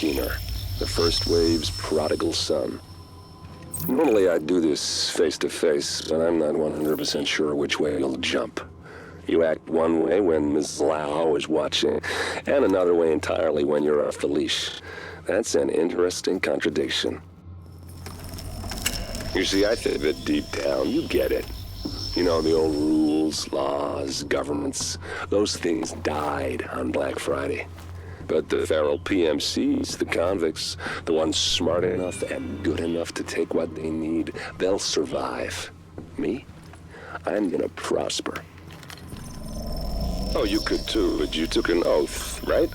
keener. The first wave's prodigal son. Normally I'd do this face-to-face, but I'm not 100% sure which way you'll jump. You act one way when Ms. Lau is watching, and another way entirely when you're off the leash. That's an interesting contradiction. You see, I think that deep down, you get it. You know, the old rules, laws, governments, those things died on Black Friday. But the feral PMCs, the convicts, the ones smart enough and good enough to take what they need, they'll survive. Me? I'm gonna prosper. Oh, you could too, but you took an oath, right?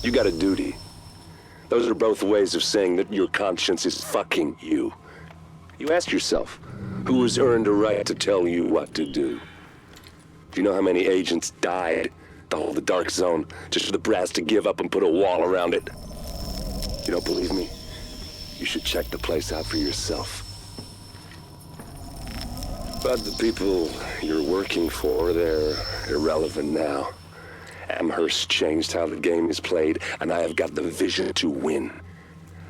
You got a duty. Those are both ways of saying that your conscience is fucking you. You ask yourself, who has earned a right to tell you what to do? Do you know how many agents died to hold the Dark Zone just for the brass to give up and put a wall around it? You don't believe me? You should check the place out for yourself. But the people you're working for, they're irrelevant now. Amherst changed how the game is played, and I have got the vision to win.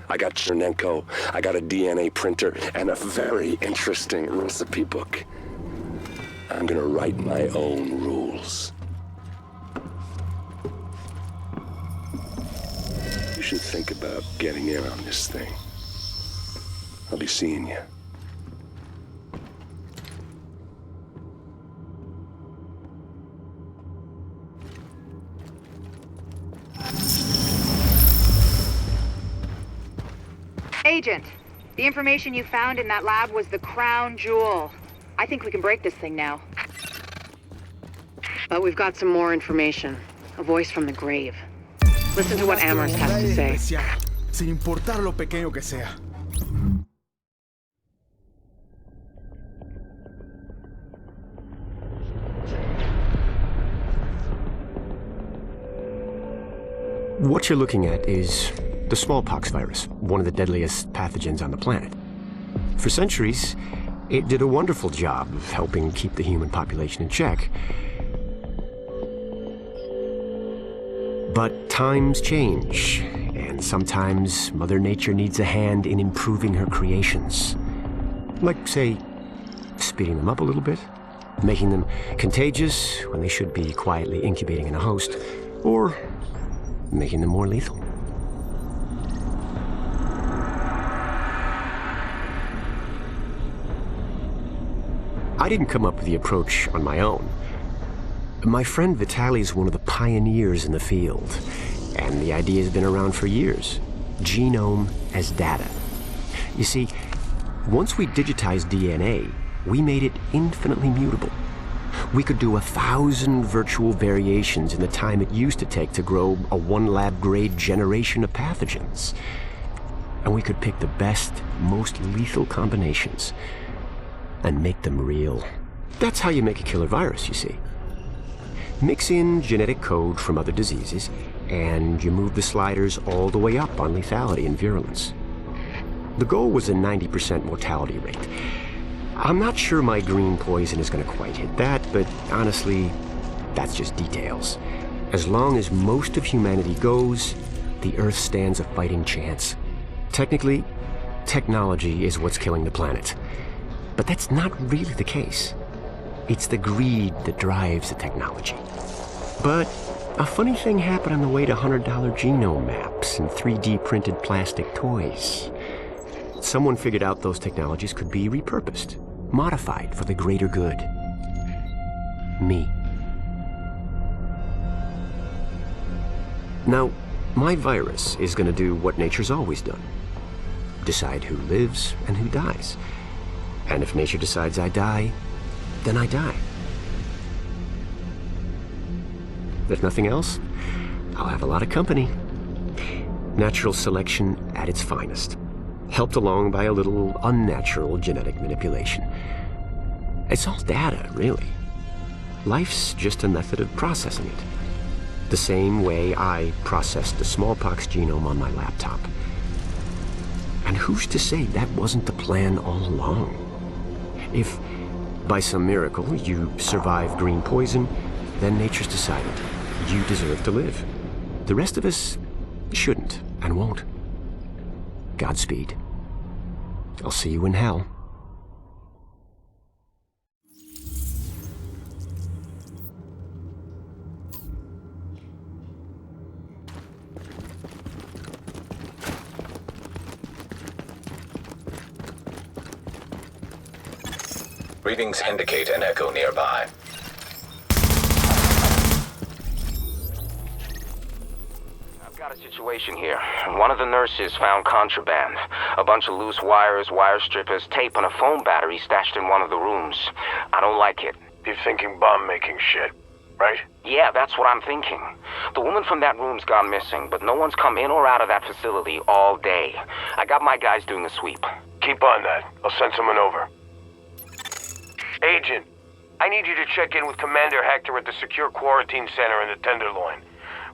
I got Chernenko, I got a DNA printer, and a very interesting recipe book. I'm gonna write my own rules. You should think about getting in on this thing. I'll be seeing you. Agent, the information you found in that lab was the crown jewel. I think we can break this thing now. But we've got some more information. A voice from the grave. Listen to what Amherst has to say. Sin importar lo pequeño que sea. What you're looking at is the smallpox virus, one of the deadliest pathogens on the planet. For centuries, it did a wonderful job of helping keep the human population in check. But times change, and sometimes Mother Nature needs a hand in improving her creations. Like, say, speeding them up a little bit, making them contagious when they should be quietly incubating in a host, or making them more lethal. I didn't come up with the approach on my own. My friend Vitaly is one of the pioneers in the field, and the idea has been around for years. Genome as data. You see, once we digitized DNA, we made it infinitely mutable. We could do 1,000 virtual variations in the time it used to take to grow a one-lab-grade generation of pathogens. And we could pick the best, most lethal combinations and make them real. That's how you make a killer virus, you see. Mix in genetic code from other diseases, and you move the sliders all the way up on lethality and virulence. The goal was a 90% mortality rate. I'm not sure my green poison is going to quite hit that, but honestly, that's just details. As long as most of humanity goes, the Earth stands a fighting chance. Technically, technology is what's killing the planet. But that's not really the case. It's the greed that drives the technology. But a funny thing happened on the way to $100 genome maps and 3D printed plastic toys. Someone figured out those technologies could be repurposed, modified for the greater good. Me. Now, my virus is going to do what nature's always done. Decide who lives and who dies. And if nature decides I die, then I die. If nothing else, I'll have a lot of company. Natural selection at its finest, helped along by a little unnatural genetic manipulation. It's all data, really. Life's just a method of processing it. The same way I processed the smallpox genome on my laptop. And who's to say that wasn't the plan all along? If, by some miracle, you survive green poison, then nature's decided you deserve to live. The rest of us shouldn't and won't. Godspeed. I'll see you in hell. Readings indicate an echo nearby. I've got a situation here. One of the nurses found contraband. A bunch of loose wires, wire strippers, tape, and a phone battery stashed in one of the rooms. I don't like it. You're thinking bomb-making shit, right? Yeah, that's what I'm thinking. The woman from that room's gone missing, but no one's come in or out of that facility all day. I got my guys doing a sweep. Keep on that. I'll send someone over. Agent, I need you to check in with Commander Hector at the secure quarantine center in the Tenderloin.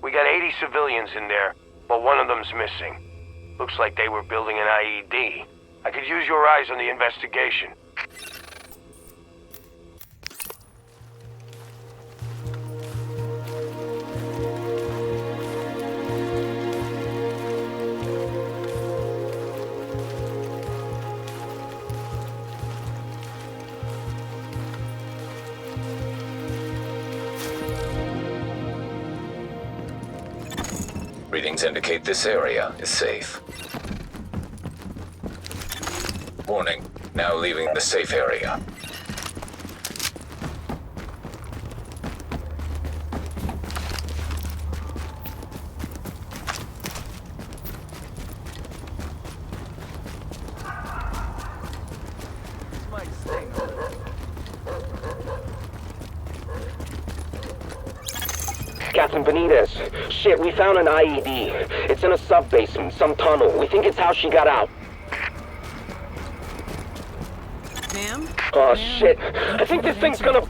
We got 80 civilians in there, but one of them's missing. Looks like they were building an IED. I could use your eyes on the investigation. Readings indicate this area is safe. Warning, now leaving the safe area. Captain Benitez, shit, we found an IED. It's in a sub-basement, some tunnel. We think it's how she got out. Ma'am? Oh, shit. I think this thing's gonna...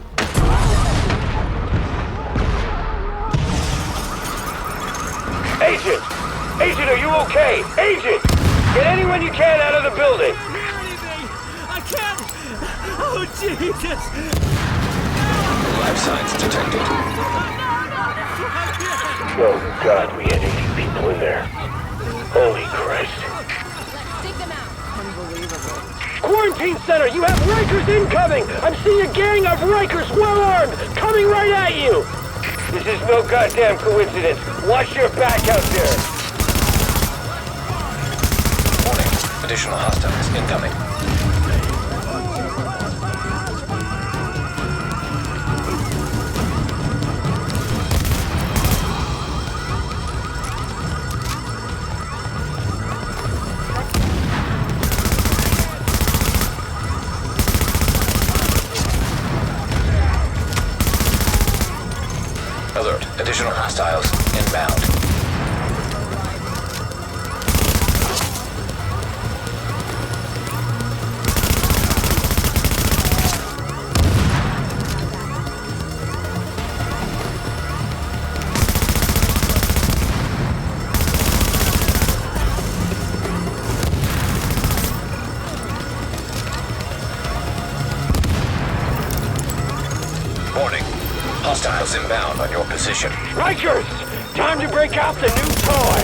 Agent! Agent, are you okay? Agent! Get anyone you can out of the building! I can't! Oh, Jesus! Life signs detected. Oh, God, we had 80 people in there. Holy Christ. Take them out. Unbelievable. Quarantine center, you have Rikers incoming! I'm seeing a gang of Rikers well-armed, coming right at you! This is no goddamn coincidence. Watch your back out there. Warning, additional hostiles incoming. Alert, additional hostiles inbound. Warning, hostiles inbound on your position. Rikers! Time to break out the new toy!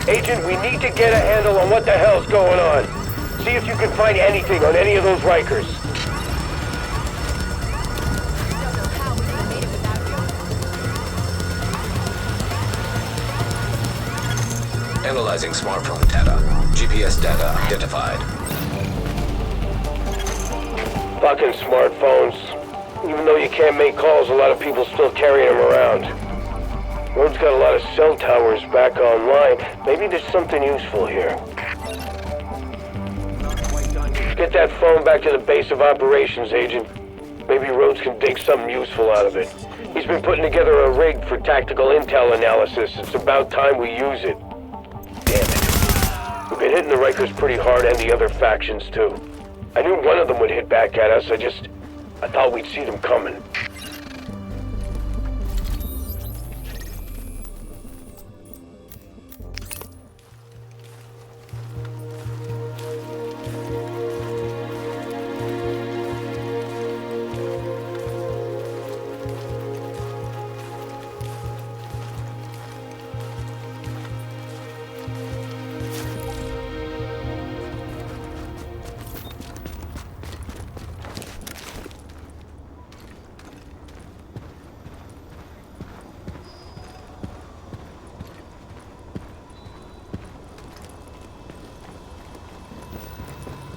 Agent, we need to get a handle on what the hell's going on. See if you can find anything on any of those Rikers. Analyzing smartphone data. GPS data identified. Fucking smartphones. Even though you can't make calls, a lot of people still carry them around. Road's got a lot of cell towers back online. Maybe there's something useful here. Get that phone back to the base of operations, Agent. Maybe Rhodes can dig something useful out of it. He's been putting together a rig for tactical intel analysis. It's about time we use it. Damn it. We've been hitting the Rikers pretty hard and the other factions, too. I knew one of them would hit back at us. I thought we'd see them coming.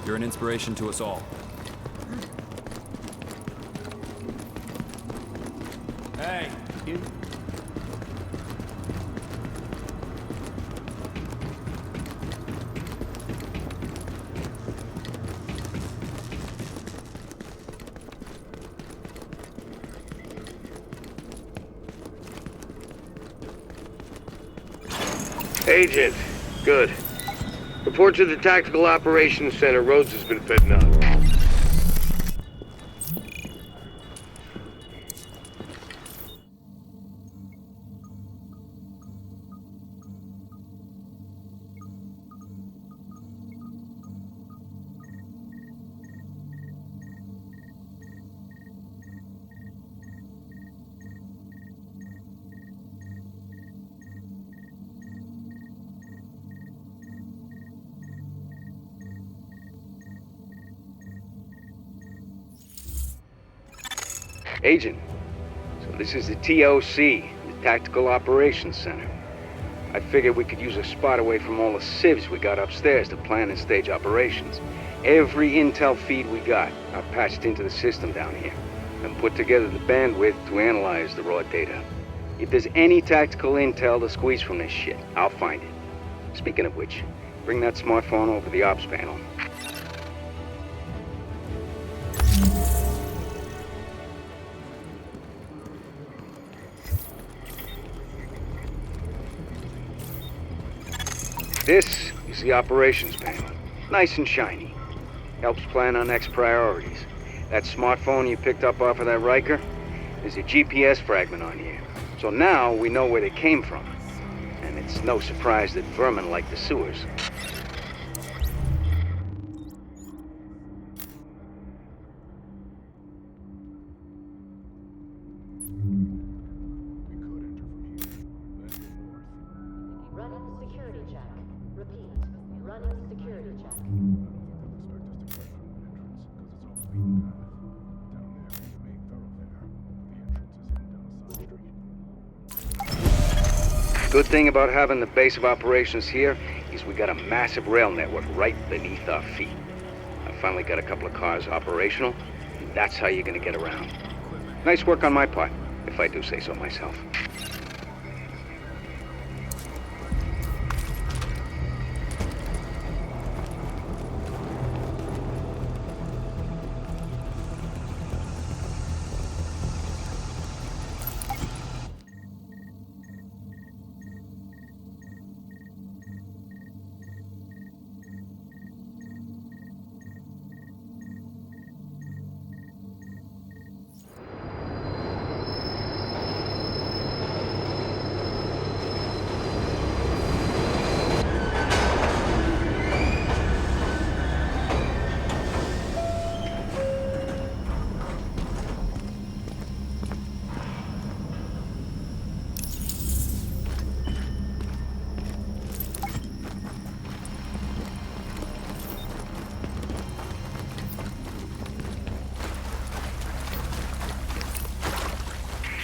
You're an inspiration to us all. Hey, you... Agent, good. Report to the Tactical Operations Center. Rhodes has been fitting up. Agent, so this is the TOC, the Tactical Operations Center. I figured we could use a spot away from all the civs we got upstairs to plan and stage operations. Every intel feed we got, I patched into the system down here and put together the bandwidth to analyze the raw data. If there's any tactical intel to squeeze from this shit, I'll find it. Speaking of which, bring that smartphone over to the ops panel. This is the operations panel. Nice and shiny. Helps plan our next priorities. That smartphone you picked up off of that Riker, there's a GPS fragment on here. So now we know where they came from. And it's no surprise that vermin like the sewers. Good thing about having the base of operations here is we got a massive rail network right beneath our feet. I finally got a couple of cars operational, and that's how you're gonna get around. Nice work on my part, if I do say so myself.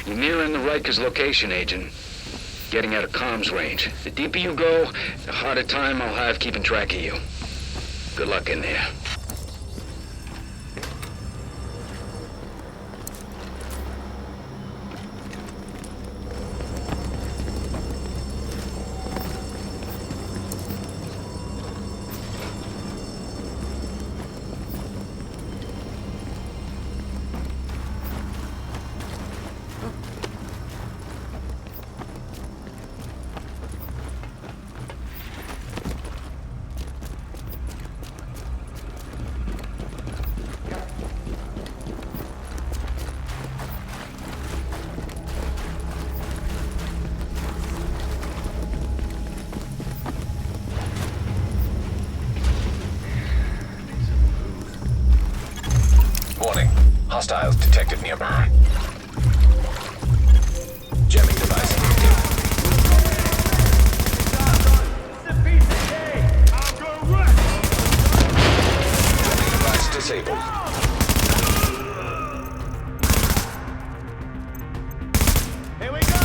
You're nearing the Riker's location, Agent. Getting out of comms range. The deeper you go, the harder time I'll have keeping track of you. Good luck in there. Warning. Hostiles detected nearby. Jamming device active. Jamming device disabled. Here we go!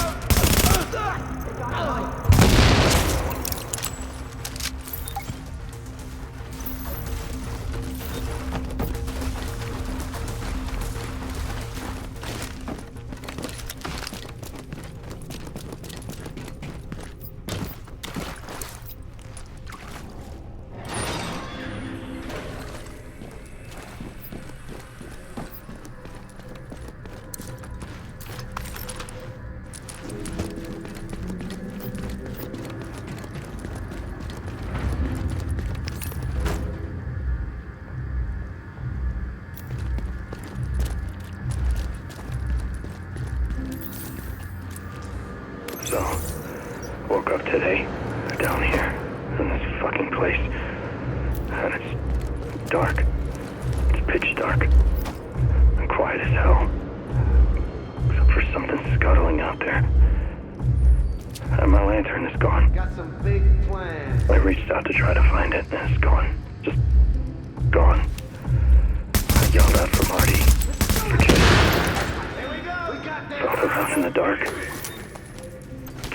today, down here, in this fucking place. And it's dark. It's pitch dark. And quiet as hell. Except for something scuttling out there. And my lantern is gone. Got some big plans. I reached out to try to find it, and it's gone. Just gone. I yelled out for Marty. For Jay. Here we go. We got this. Felt around in the dark.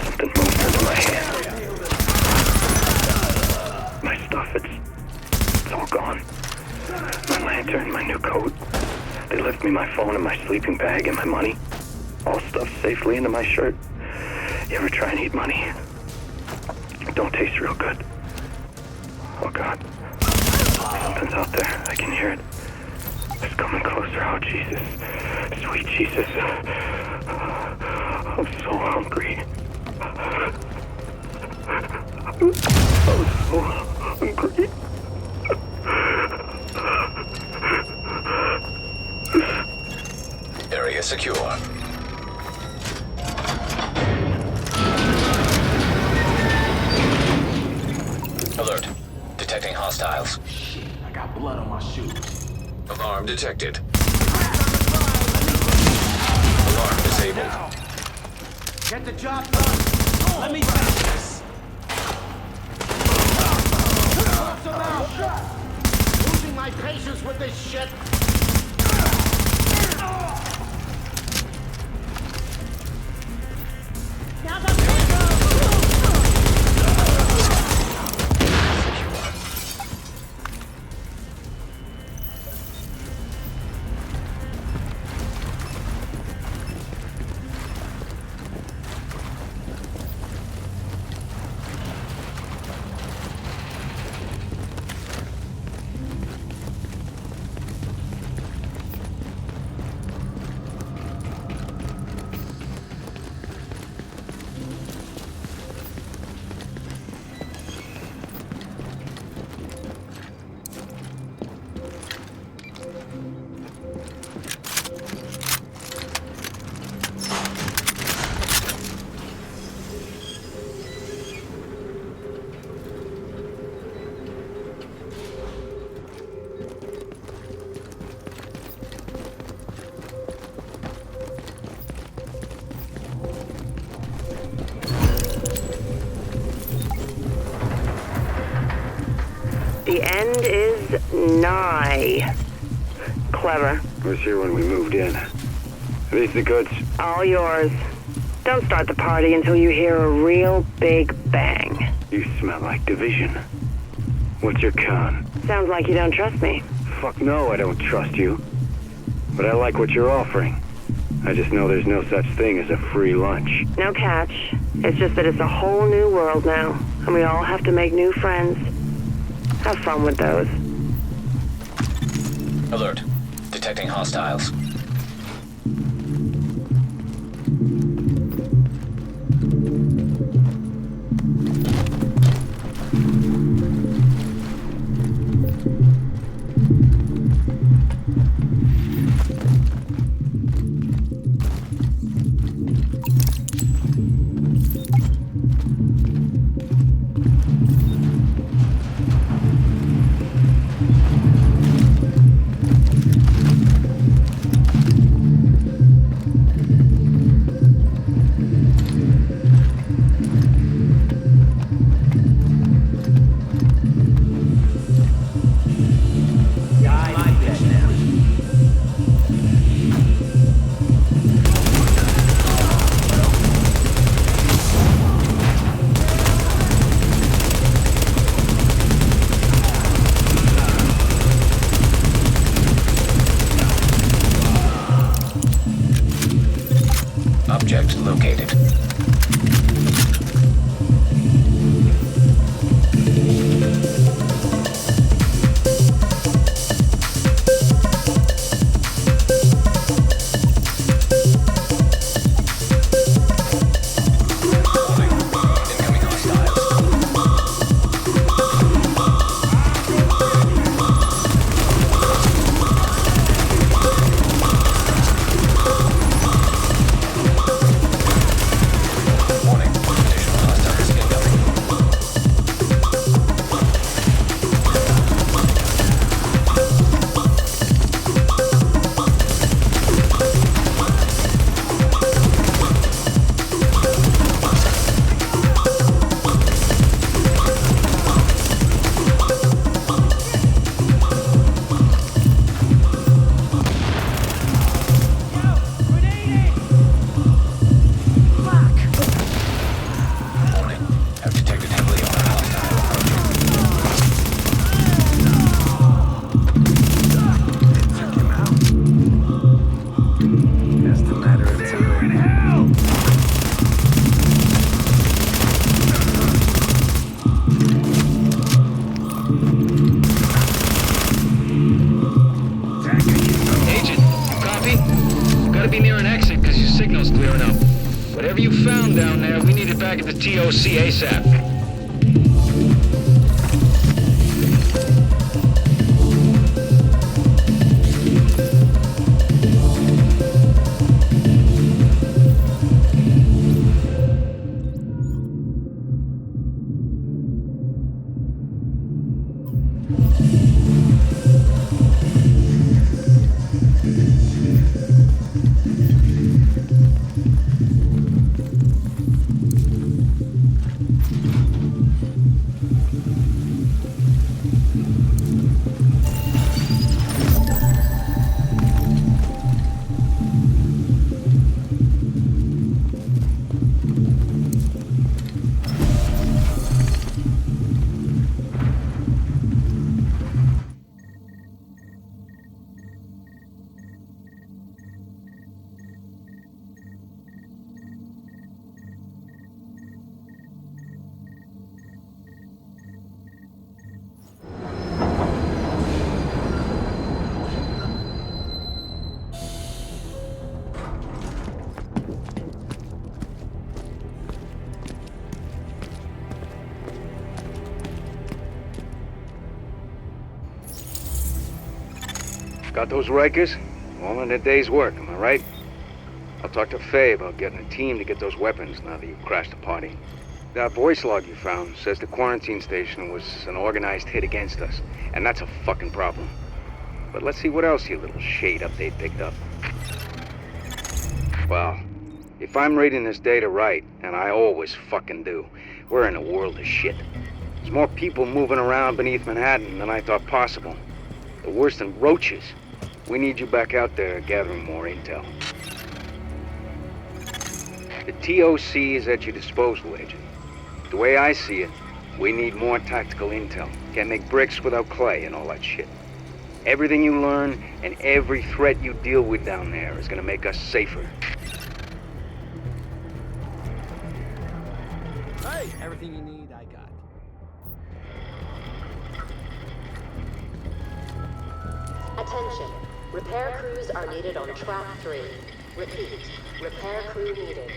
Something moved under my hand. My stuff, it's all gone. My lantern, my new coat. They left me my phone and my sleeping bag and my money. All stuffed safely into my shirt. You ever try and eat money? It don't taste real good. Oh God. Something's out there. I can hear it. It's coming closer. Oh Jesus. Sweet Jesus. I'm so hungry. I'm so hungry. Area secure. Alert. Detecting hostiles. Shit, I got blood on my shoes. Alarm detected. Alarm disabled. Get the job done. Let me finish this. What's about? Losing my patience with this shit. Now the The end is nigh. Clever. I was here when we moved in. Are these the goods? All yours. Don't start the party until you hear a real big bang. You smell like division. What's your con? Sounds like you don't trust me. Fuck no, I don't trust you. But I like what you're offering. I just know there's no such thing as a free lunch. No catch. It's just that it's a whole new world now, and we all have to make new friends. Have fun with those. Alert. Detecting hostiles. Object located. Whatever you found down there, we need it back at the TOC ASAP. Got those Rikers? All in a day's work, am I right? I'll talk to Faye about getting a team to get those weapons now that you've crashed the party. That voice log you found says the quarantine station was an organized hit against us, and that's a fucking problem. But let's see what else your little shade update picked up. Well, if I'm reading this data right, and I always fucking do, we're in a world of shit. There's more people moving around beneath Manhattan than I thought possible. They're worse than roaches. We need you back out there gathering more intel. The TOC is at your disposal, Agent. The way I see it, we need more tactical intel. Can't make bricks without clay and all that shit. Everything you learn and every threat you deal with down there is gonna make us safer. Hey, everything you need, I got. Attention. Repair crews are needed on track 3. Repeat. Repair crew needed.